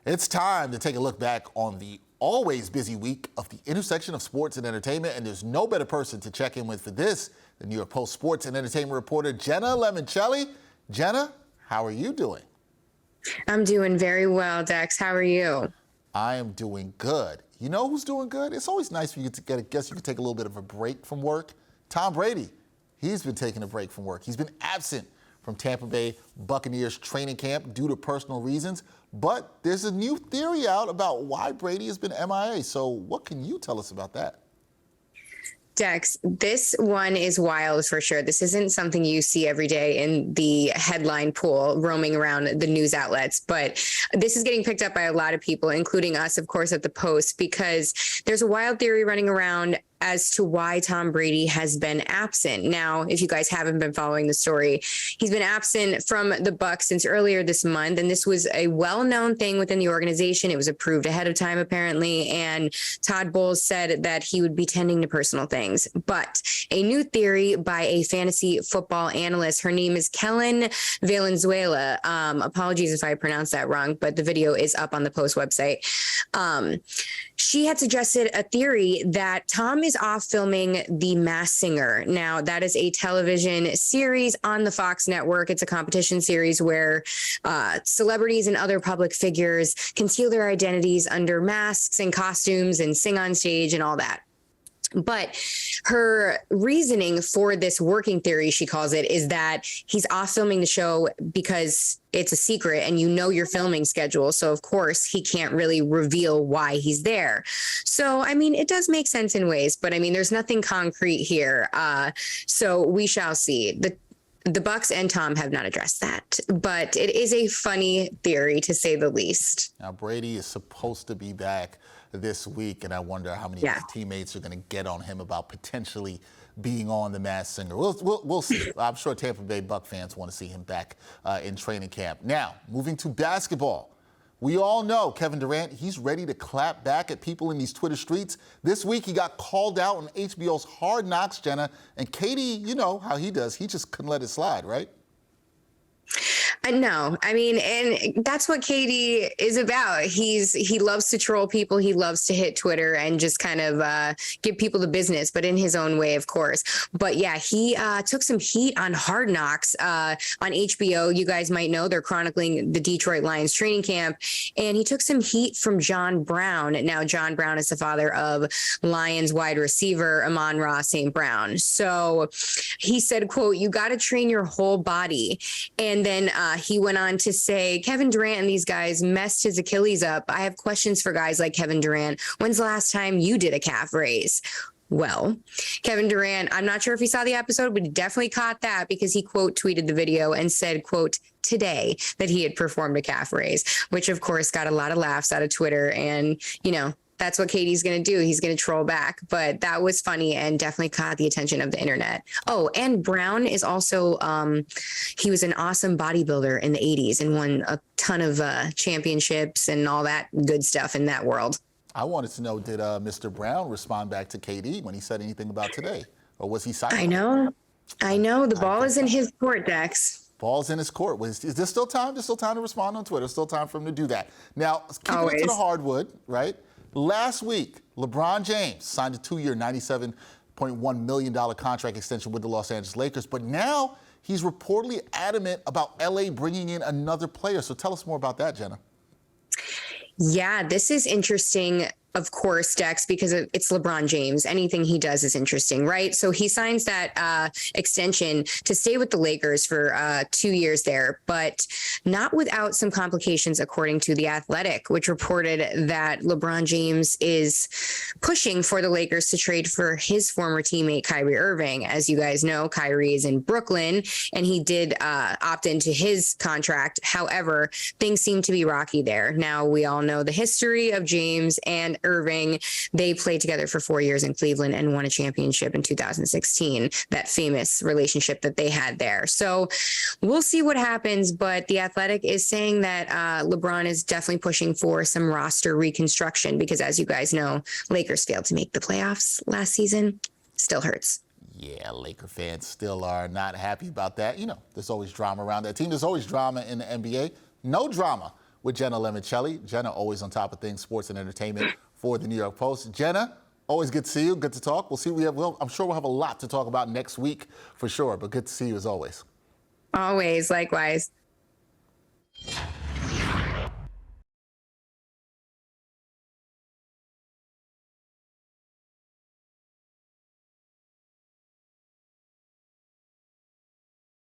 It's time to take a look back on the always busy week of the intersection of sports and entertainment, and there's no better person to check in with for this than New York Post sports and entertainment reporter Jenna Lemoncelli. Jenna, how are you doing? I'm doing very well, Dex. How are you? I am doing good. You know who's doing good? It's always nice for you to get a guess. You can take a little bit of a break from work. Tom Brady, he's been taking a break from work. He's been absent from Tampa Bay Buccaneers training camp due to personal reasons. But there's a new theory out about why Brady has been MIA. So what can you tell us about that? Dex, this one is wild for sure. This isn't something you see every day in the headline pool roaming around the news outlets, but this is getting picked up by a lot of people, including us, of course, at the Post, because there's a wild theory running around as to why Tom Brady has been absent. Now, if you guys haven't been following the story, he's been absent from the Bucs since earlier this month, and this was a well-known thing within the organization. It was approved ahead of time, apparently, and Todd Bowles said that he would be tending to personal things. But a new theory by a fantasy football analyst, her name is Kellen Valenzuela. Apologies if I pronounced that wrong, but the video is up on the Post website. She had suggested a theory that Tom is off filming The Masked Singer. Now, that is a television series on the Fox network. It's a competition series where celebrities and other public figures conceal their identities under masks and costumes and sing on stage and all that. But her reasoning for this working theory, she calls it, is that he's off filming the show because it's a secret and you know your filming schedule. So, of course, he can't really reveal why he's there. So, I mean, it does make sense in ways, but I mean, there's nothing concrete here. So we shall see. The Bucs and Tom have not addressed that, but it is a funny theory to say the least. Now, Brady is supposed to be back this week, and I wonder how many of his teammates are going to get on him about potentially being on The Masked Singer. We'll see. I'm sure Tampa Bay Buc fans want to see him back in training camp. Now, moving to basketball. We all know Kevin Durant, he's ready to clap back at people in these Twitter streets. This week, he got called out on HBO's Hard Knocks, Jenna. And Katie, you know how he does. He just couldn't let it slide, right? No, I mean, and that's what Katie is about. He loves to troll people. He loves to hit Twitter and just kind of give people the business, but in his own way, of course. But yeah, he took some heat on Hard Knocks on HBO. You guys might know they're chronicling the Detroit Lions training camp, and he took some heat from John Brown. Now, John Brown is the father of Lions wide receiver Amon-Ra St. Brown. So he said, quote, "You got to train your whole body." And then he went on to say, Kevin Durant and these guys messed his Achilles up. I have questions for guys like Kevin Durant. When's the last time you did a calf raise? Well, Kevin Durant, I'm not sure if he saw the episode, but he definitely caught that because he quote tweeted the video and said, quote, today that he had performed a calf raise, which of course got a lot of laughs out of Twitter. And, you know, that's what Katie's going to do. He's going to troll back. But that was funny and definitely caught the attention of the internet. Oh, and Brown is also, he was an awesome bodybuilder in the 80s and won a ton of championships and all that good stuff in that world. I wanted to know, did Mr. Brown respond back to KD when he said anything about today? Or was he silent? I know. The ball is in his court, Dex. Ball's in his court. Is there still time? There's still time to respond on Twitter. Still time for him to do that. Now, keeping it to the hardwood, right? Last week, LeBron James signed a 2-year, $97.1 million contract extension with the Los Angeles Lakers. But now he's reportedly adamant about LA bringing in another player. So tell us more about that, Jenna. Yeah, this is interesting, of course, Dex, because it's LeBron James. Anything he does is interesting, right? So he signs that extension to stay with the Lakers for 2 years there, but not without some complications, according to The Athletic, which reported that LeBron James is pushing for the Lakers to trade for his former teammate, Kyrie Irving. As you guys know, Kyrie is in Brooklyn, and he did opt into his contract. However, things seem to be rocky there. Now, we all know the history of James and Irving. They played together for 4 years in Cleveland and won a championship in 2016, that famous relationship that they had there. So we'll see what happens, but The Athletic is saying that LeBron is definitely pushing for some roster reconstruction because, as you guys know, Lakers failed to make the playoffs last season. Still hurts. Yeah, Laker fans still are not happy about that. You know, there's always drama around that team. There's always drama in the NBA. No drama with Jenna Lemoncelli. Jenna, always on top of things, sports and entertainment for the New York Post. Jenna, always good to see you. Good to talk. We'll see. I'm sure we'll have a lot to talk about next week for sure, but good to see you as always. Always, likewise.